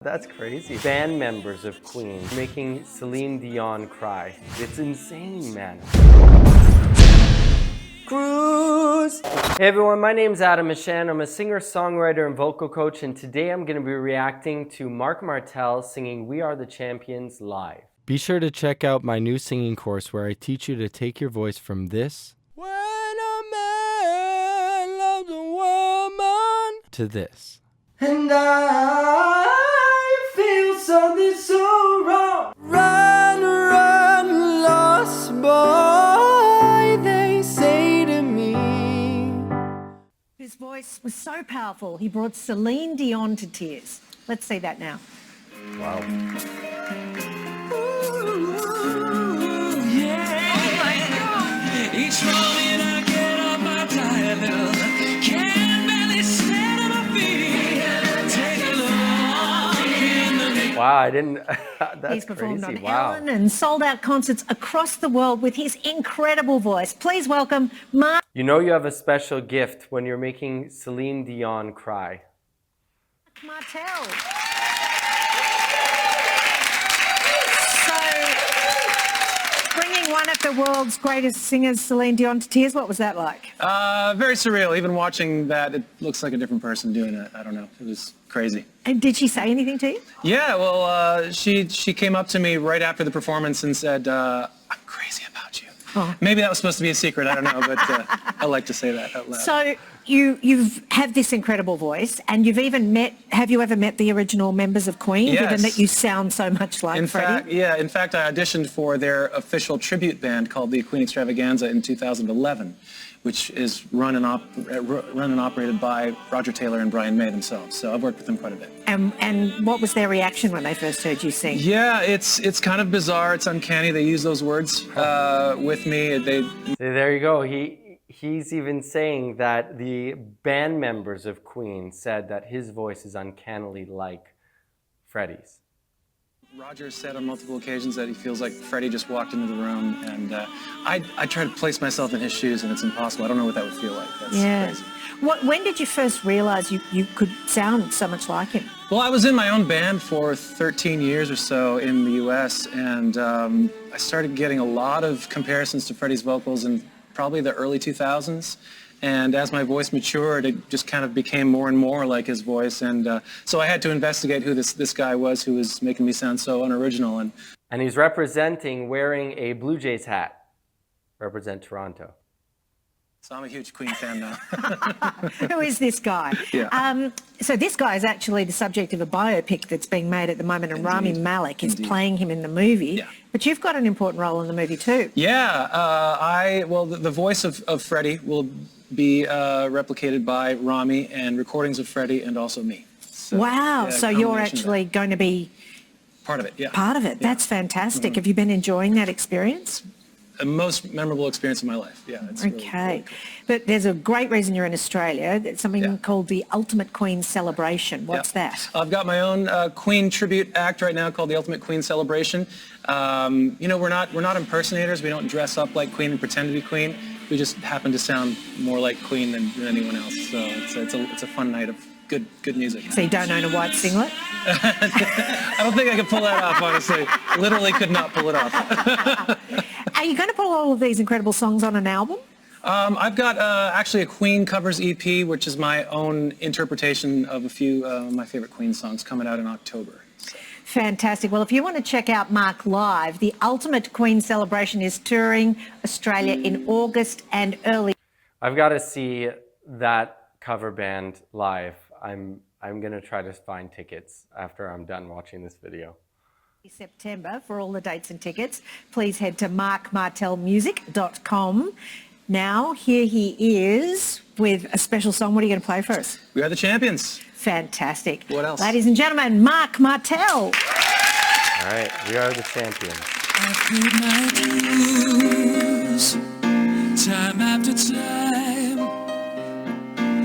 That's crazy. Band members of Queen making Celine Dion cry. It's insane, man. Cruise! Hey everyone, my name's Mishan. I'm a singer, songwriter, and vocal coach, and today I'm going to be reacting to Marc Martel singing We Are the Champions live. Be sure to check out my new singing course where I teach you to take your voice from this when a man loves a woman to this. And I feel something so wrong. Run, run, lost boy, they say to me. His voice was so powerful, he brought Celine Dion to tears. Let's see that now. Wow. Each morning I get up my tired little can't barely stand on my feet. Take a look in the Wow, I didn't. That's He's performed crazy. on Wow. Ellen and sold out concerts across the world with his incredible voice. Please welcome Marc You know you have a special gift when you're making Celine Dion cry. Martel. Bringing one of the world's greatest singers, Celine Dion, to tears, what was that like? Very surreal. Even watching that, it looks like a different person doing it. I don't know. It was crazy. And did she say anything to you? Yeah, well, she came up to me right after the performance and said, I'm crazy about you. Oh. Maybe that was supposed to be a secret. I don't know, but I like to say that out loud. So you've have this incredible voice, and you've even have you ever met the original members of Queen, Yes. given that you sound so much like Freddie? In fact, I auditioned for their official tribute band called the Queen Extravaganza in 2011, which is run and operated by Roger Taylor and Brian May themselves. So I've worked with them quite a bit. And what was their reaction when they first heard you sing? Yeah, it's kind of bizarre. It's uncanny. They use those words with me. There you go. He's even saying that the band members of Queen said that his voice is uncannily like Freddie's. Roger said on multiple occasions that he feels like Freddie just walked into the room, and I try to place myself in his shoes, and it's impossible. I don't know what that would feel like. That's crazy. When did you first realize you could sound so much like him? Well, I was in my own band for 13 years or so in the U.S., and I started getting a lot of comparisons to Freddie's vocals in probably the early 2000s. And as my voice matured, it just kind of became more and more like his voice. And so I had to investigate who this guy was who was making me sound so unoriginal. And he's representing wearing a Blue Jays hat. Represent Toronto. So I'm a huge Queen fan now. Who is this guy? Yeah. So this guy is actually the subject of a biopic that's being made at the moment, and Rami Malek is playing him in the movie. Yeah. But you've got an important role in the movie too. Yeah, the voice of Freddie will be replicated by Rami, and recordings of Freddie and also me. So, Wow, yeah, so you're combination of actually going to be part of it, yeah. part of it. That's fantastic. Have you been enjoying that experience? The most memorable experience of my life, yeah. It's really cool. But there's a great reason you're in Australia. It's something called the Ultimate Queen Celebration. What's that? I've got my own Queen tribute act right now called the Ultimate Queen Celebration. You know, we're not impersonators. We don't dress up like Queen and pretend to be Queen. We just happen to sound more like Queen than anyone else. So it's a fun night of good music. So you don't own a white singlet? I don't think I could pull that off, honestly. Literally could not pull it off. Are you going to put all of these incredible songs on an album? I've got actually a Queen covers EP, which is my own interpretation of a few of my favorite Queen songs, coming out in October. So. Fantastic. Well, if you want to check out Marc live, the Ultimate Queen Celebration is touring Australia in August and early. I've got to see that cover band live. I'm going to try to find tickets after I'm done watching this video. September. For all the dates and tickets, please head to marcmartelmusic.com. Now, here he is with a special song. What are you going to play for us? We are the champions. Fantastic. What else? Ladies and gentlemen, Marc Martel. All right, we are the champions. I could not lose time after time.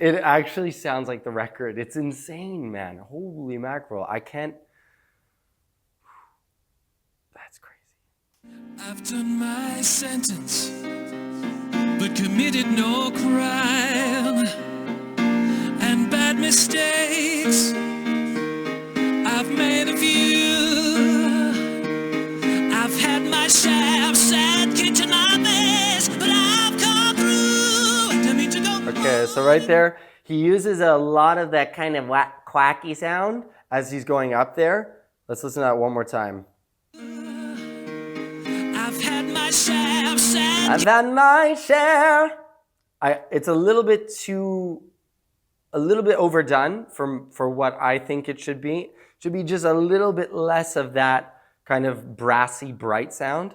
It actually sounds like the record. It's insane, man. Holy mackerel. I can't... That's crazy. I've done my sentence, but committed no crime, and bad mistakes I've I've made a few. I've had my share of sad kicked in my face, but I've come through. Didn't mean to go. Okay, so right there, he uses a lot of that kind of quacky sound as he's going up there. Let's listen to that one more time. I've had my share of sad. I've had my share. It's a little bit overdone for what I think it should be. It should be just a little bit less of that kind of brassy, bright sound.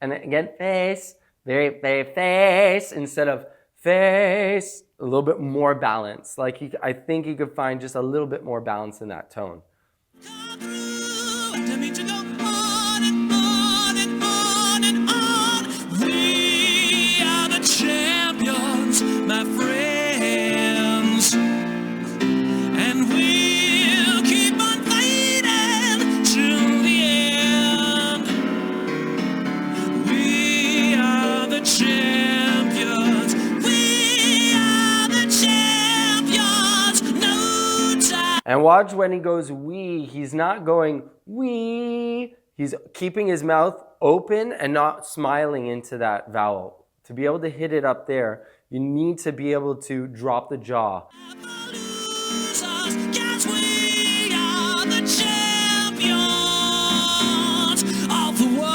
And again, face, very, very face, instead of face, a little bit more balance. Like I think he could find just a little bit more balance in that tone. We are the champions, my friends, and we'll keep on fighting till the end. We are the champions. We are the champions. No time. And watch when he goes we, he's not going we. He's keeping his mouth open and not smiling into that vowel. To be able to hit it up there, you need to be able to drop the jaw. Yes, we are the champions of the world.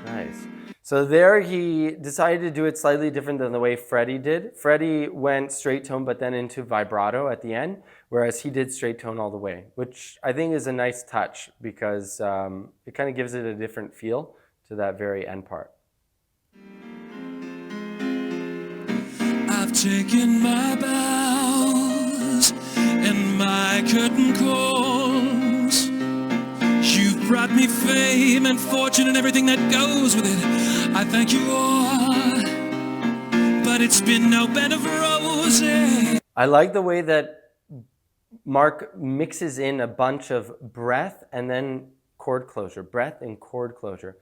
Nice. So there he decided to do it slightly different than the way Freddie did. Freddie went straight tone but then into vibrato at the end, whereas he did straight tone all the way, which I think is a nice touch because it kind of gives it a different feel to that very end part. I've taken my bows and my curtain calls. You've brought me fame and fortune and everything that goes with it. I thank you all, but it's been no bed of roses. I like the way that Marc mixes in a bunch of breath and then chord closure, breath and chord closure.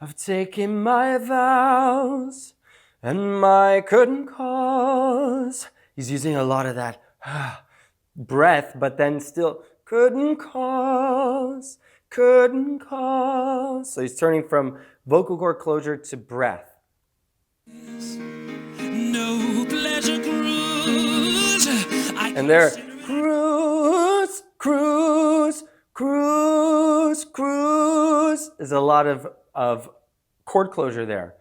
I've taken my vows and my curtain calls. He's using a lot of that breath, but then still curtain calls, curtain calls. So he's turning from vocal cord closure to breath. No pleasure cruise. And there, cruise, cruise, cruise, cruise. There's a lot of chord closure there.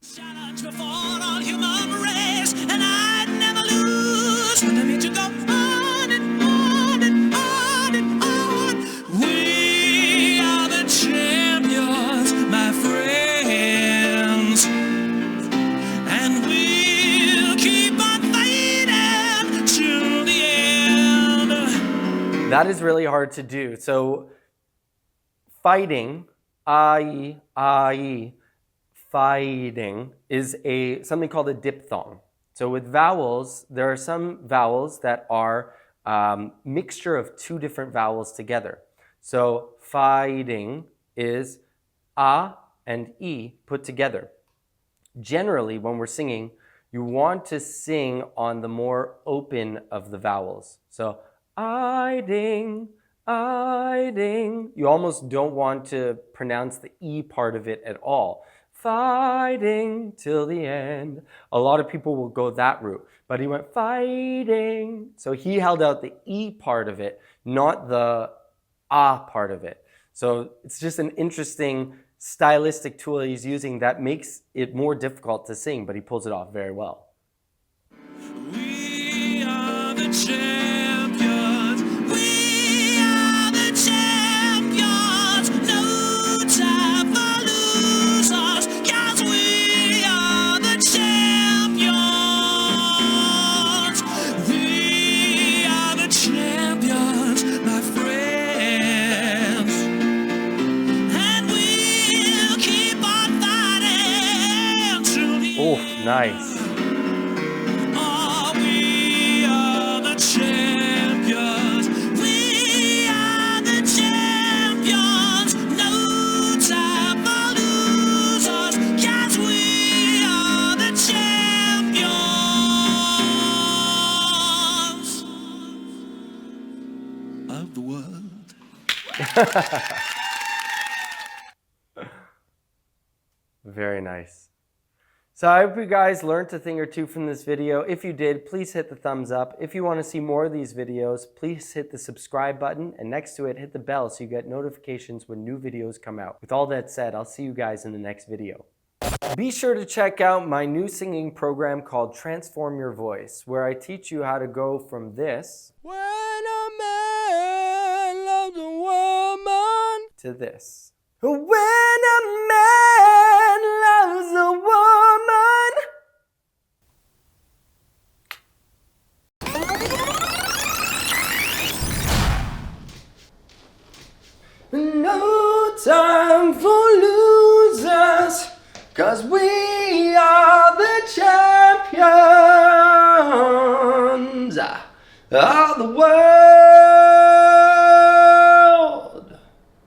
Challenge before all human race, and I'd never lose. But I need to go on and on and on and on. We are the champions, my friends, and we'll keep on fighting till the end. That is really hard to do. So fighting, I-E, fighting is something called a diphthong. So with vowels, there are some vowels that are mixture of two different vowels together. So fighting is a and e put together. Generally, when we're singing, you want to sing on the more open of the vowels. So I-ding, I-ding. You almost don't want to pronounce the e part of it at all. Fighting till the end. A lot of people will go that route, but he went fighting. So he held out the e part of it, not the ah part of it. So it's just an interesting stylistic tool he's using that makes it more difficult to sing, but he pulls it off very well. We are the champions. We are the champions. No time for losers. Yes, we are the champions. We are the champions, my friends. And we'll keep on fighting till the Oh, nice. Oh, we are the champions. We are the champions. No time for losers. Yes, we Very nice. So I hope you guys learned a thing or two from this video. If you did, please hit the thumbs up. If you want to see more of these videos, please hit the subscribe button, and next to it, hit the bell so you get notifications when new videos come out. With all that said, I'll see you guys in the next video. Be sure to check out my new singing program called Transform Your Voice, where I teach you how to go from this When a man loves a woman. to this. When a man loves a woman. No time for losers, 'cause we are the champions of the world.